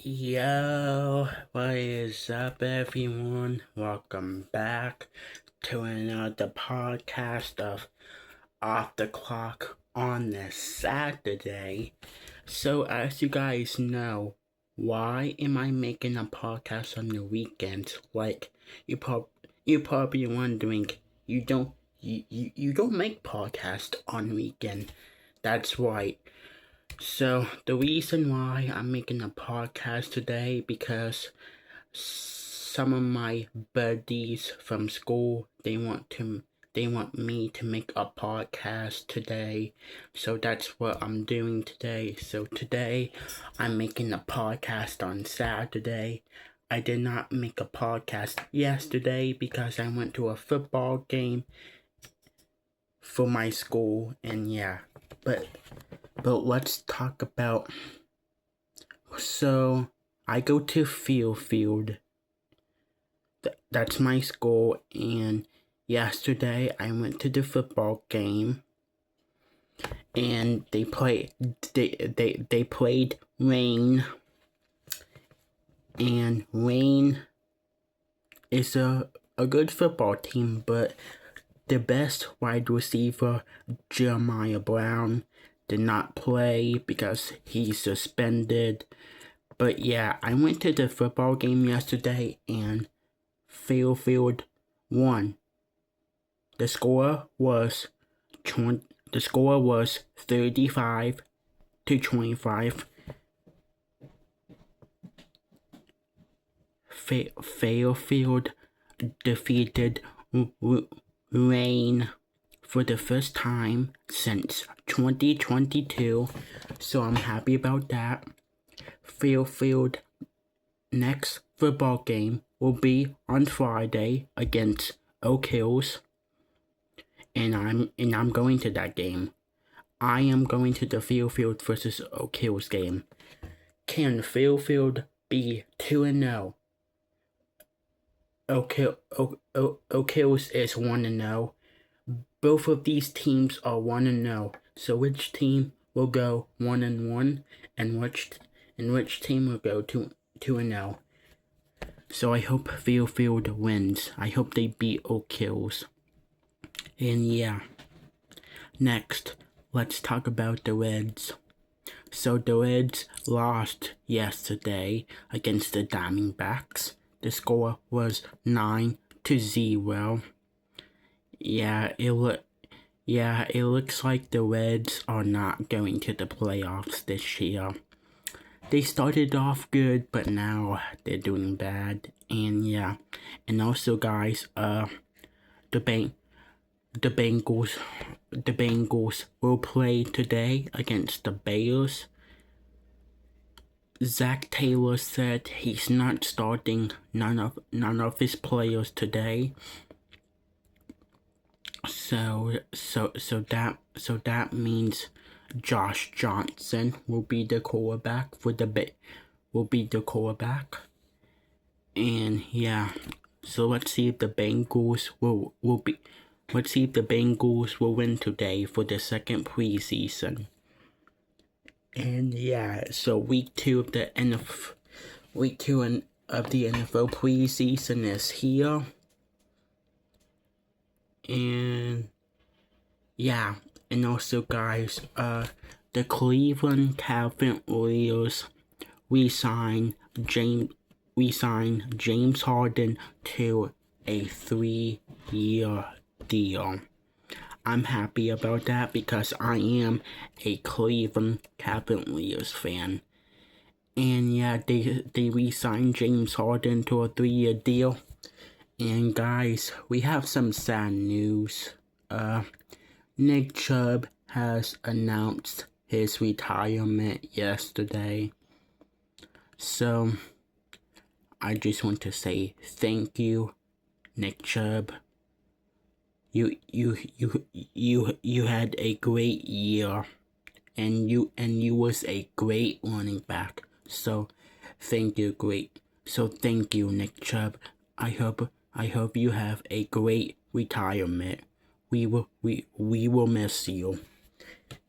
Yo, what is up, everyone? Welcome back to another podcast of Off the Clock on this Saturday. So, as you guys know, why am I making a podcast on the weekends? Like, you're probably wondering, you don't make podcasts on weekend. That's right. So the reason why I'm making a podcast today because some of my buddies from school they want me to make a podcast today. So that's what I'm doing today. So today I'm making a podcast on Saturday. I did not make a podcast yesterday because I went to a football game for my school and yeah. But let's talk about. So I go to Fairfield. That's my school. And yesterday I went to the football game. And they played Rain. And Rain is a good football team, but the best wide receiver, Jeremiah Brown, did not play because he's suspended. But yeah, I went to the football game yesterday and Fairfield won. The score was 35-25. Fairfield defeated Rain for the first time since 2022, so I'm happy about that. Fairfield next football game will be on Friday against Oak Hills, and I'm going to that game. I am going to the Fairfield versus Oak Hills game. Can Fairfield be 2-0? Oak Hills is 1-0. Both of these teams are 1-0. So which team will go 1-1 and which team will go 2-0? So I hope Fairfield wins. I hope they beat Oak Hills. And yeah. Next, let's talk about the Reds. So the Reds lost yesterday against the Diamondbacks. The score was 9-0. Yeah, it looks like the Reds are not going to the playoffs this year. They started off good, but now they're doing bad. And yeah, and also guys, the Bengals will play today against the Bears. Zach Taylor said he's not starting none of his players today. So that means Josh Johnson will be the quarterback And yeah, so let's see if the Bengals will win today for the second preseason. And yeah, so week 2 of the NFL preseason is here. And yeah, and also guys, the Cleveland Cavaliers re-signed James Harden to a 3-year deal. I'm happy about that because I am a Cleveland Cavaliers fan. And yeah, they re-signed James Harden to a 3-year deal. And guys, we have some sad news. Nick Chubb has announced his retirement yesterday. So I just want to say thank you, Nick Chubb. You had a great year, and you was a great running back. So thank you, Nick Chubb. I hope you have a great retirement. We will miss you.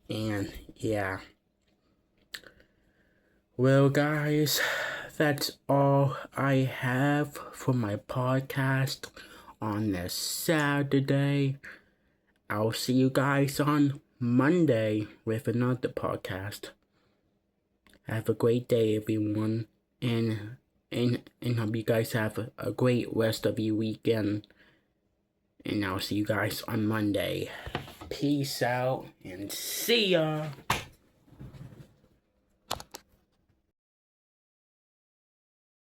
And yeah. Well guys, that's all I have for my podcast on this Saturday. I'll see you guys on Monday with another podcast. Have a great day, everyone, and hope you guys have a great rest of your weekend. And I'll see you guys on Monday. Peace out and see ya.